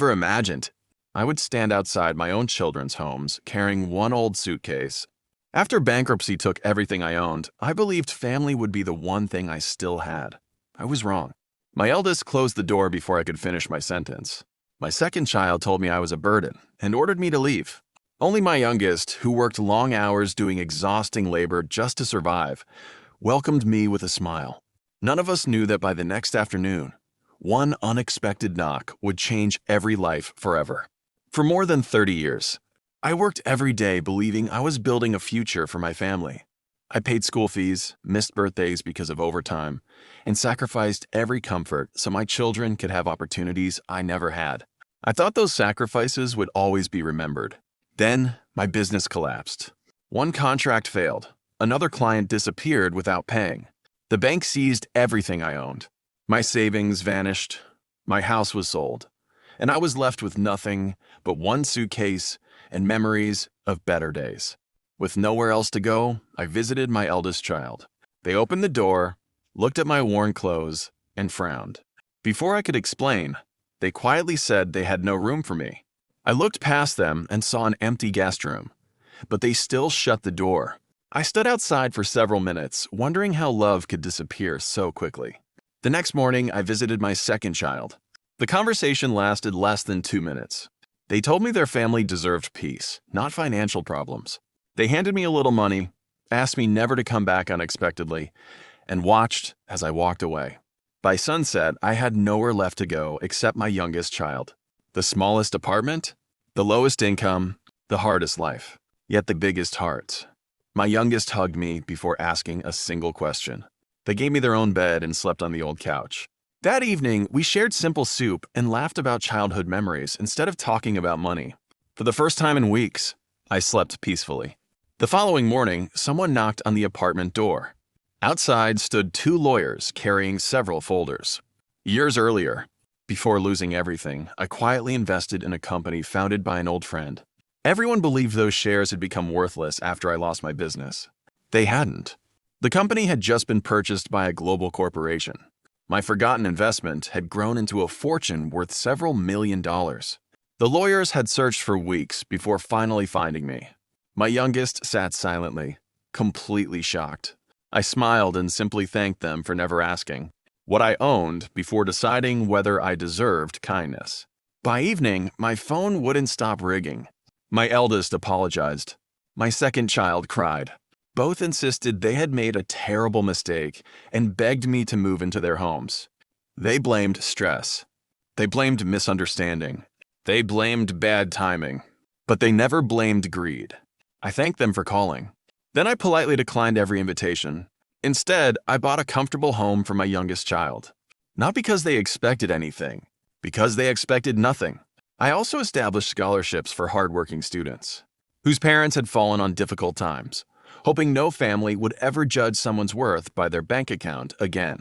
Never imagined I would stand outside my own children's homes carrying one old suitcase. After bankruptcy took everything I owned, I believed family would be the one thing I still had. I was wrong. My eldest closed the door before I could finish my sentence. My second child told me I was a burden and ordered me to leave. Only my youngest, who worked long hours doing exhausting labor just to survive, welcomed me with a smile. None of us knew that by the next afternoon, one unexpected knock would change every life forever. For more than 30 years, I worked every day believing I was building a future for my family. I paid school fees, missed birthdays because of overtime, and sacrificed every comfort so my children could have opportunities I never had. I thought those sacrifices would always be remembered. Then, my business collapsed. One contract failed. Another client disappeared without paying. The bank seized everything I owned. My savings vanished. My house was sold. And I was left with nothing but one suitcase and memories of better days. With nowhere else to go, I visited my eldest child. They opened the door, looked at my worn clothes, and frowned. Before I could explain, they quietly said they had no room for me. I looked past them and saw an empty guest room, but they still shut the door. I stood outside for several minutes, wondering how love could disappear so quickly. The next morning, I visited my second child. The conversation lasted less than 2 minutes. They told me their family deserved peace, not financial problems. They handed me a little money, asked me never to come back unexpectedly, and watched as I walked away. By sunset, I had nowhere left to go except my youngest child. The smallest apartment, the lowest income, the hardest life, yet the biggest hearts. My youngest hugged me before asking a single question. They gave me their own bed and slept on the old couch. That evening, we shared simple soup and laughed about childhood memories instead of talking about money. For the first time in weeks, I slept peacefully. The following morning, someone knocked on the apartment door. Outside stood 2 lawyers carrying several folders. Years earlier, before losing everything, I quietly invested in a company founded by an old friend. Everyone believed those shares had become worthless after I lost my business. They hadn't. The company had just been purchased by a global corporation. My forgotten investment had grown into a fortune worth several $1,000,000. The lawyers had searched for weeks before finally finding me. My youngest sat silently, completely shocked. I smiled and simply thanked them for never asking what I owned before deciding whether I deserved kindness. By evening, my phone wouldn't stop ringing. My eldest apologized. My second child cried. Both insisted they had made a terrible mistake and begged me to move into their homes. They blamed stress. They blamed misunderstanding. They blamed bad timing. But they never blamed greed. I thanked them for calling. Then I politely declined every invitation. Instead, I bought a comfortable home for my youngest child. Not because they expected anything, because they expected nothing. I also established scholarships for hardworking students whose parents had fallen on difficult times, hoping no family would ever judge someone's worth by their bank account again.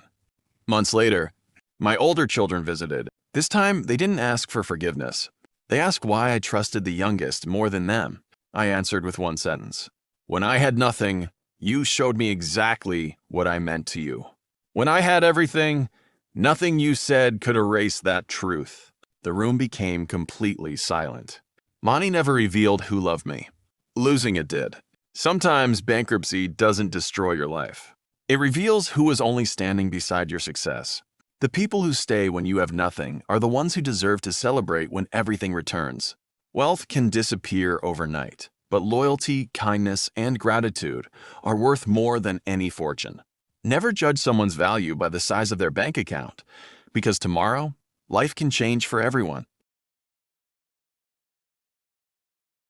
Months later, my older children visited. This time, they didn't ask for forgiveness. They asked why I trusted the youngest more than them. I answered with one sentence. When I had nothing, you showed me exactly what I meant to you. When I had everything, nothing you said could erase that truth. The room became completely silent. Money never revealed who loved me. Losing it did. Sometimes bankruptcy doesn't destroy your life. It reveals who is only standing beside your success. The people who stay when you have nothing are the ones who deserve to celebrate when everything returns. Wealth can disappear overnight, but loyalty, kindness, and gratitude are worth more than any fortune. Never judge someone's value by the size of their bank account, because tomorrow, life can change for everyone.